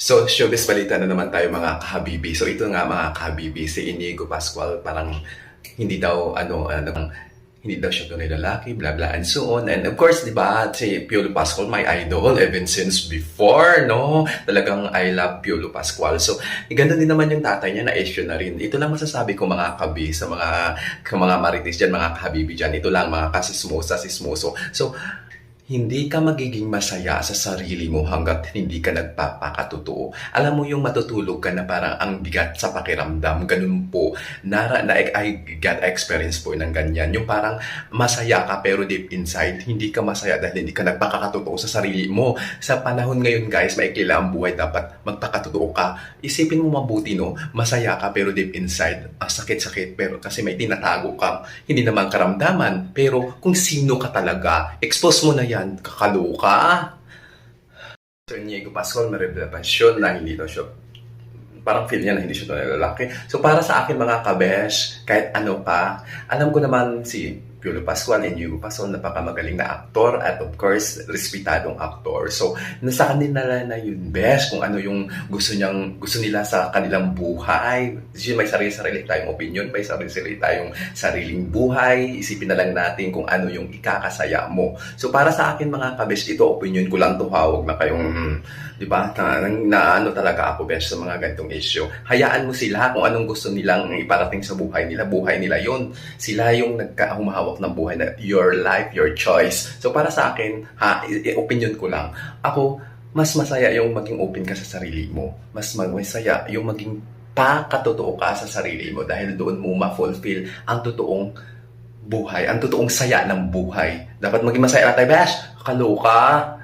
So, showbiz balita na naman tayo mga kahabibi. So, ito nga mga kahabibi, si Inigo Pascual parang hindi daw siya tunay lalaki, blah blah and so on. And of course, di ba, si Piolo Pascual, my idol, even since before, no? Talagang I love Piolo Pascual. So, ganda din naman yung tatay niya, na-issue na rin. Ito lang masasabi ko mga kabi, sa mga marites dyan, mga kahabibi dyan. Ito lang mga sismoso. So, hindi ka magiging masaya sa sarili mo hanggat hindi ka nagpapakatotoo. Alam mo yung matutulog ka na parang ang bigat sa pakiramdam, ganun po. I got experience po ng ganyan. Yung parang masaya ka pero deep inside, hindi ka masaya dahil hindi ka nagpakatotoo sa sarili mo. Sa panahon ngayon guys, maikli lang ang buhay, dapat magpakatotoo ka. Isipin mo mabuti, no? Masaya ka pero deep inside, ang sakit-sakit pero kasi may tinatago ka. Hindi naman karamdaman, pero kung sino ka talaga, expose mo na yan, kakaloka. So, Inigo Pascual, may revelasyon na hindi daw siya, parang feel niya na hindi siya tunay na lalaki. So, para sa akin mga kabesh, kahit ano pa, alam ko naman si Piolo Pascual, Inigo Pascual, napakamagaling na aktor at of course, respetadong aktor. So, nasa kanila na yun, besh, kung ano yung gusto nila sa kanilang buhay. May sarili-sarili tayong opinion, may sarili-sarili tayong sariling buhay. Isipin na lang natin kung ano yung ikakasaya mo. So, para sa akin mga kabesh, ito opinion ko lang to, huwag na kayong, di ba, na ano talaga ako, besh, sa mga ganitong issue. Hayaan mo sila kung anong gusto nilang iparating sa buhay nila yon. Sila yung humahawak ng buhay na your life, your choice. So para sa akin, opinion ko lang, ako, mas masaya yung maging open ka sa sarili mo. Mas masaya yung maging pakatotoo ka sa sarili mo dahil doon mo ma-fulfill ang totoong buhay, ang totoong saya ng buhay. Dapat maging masaya na tayo, besh. Kaloka.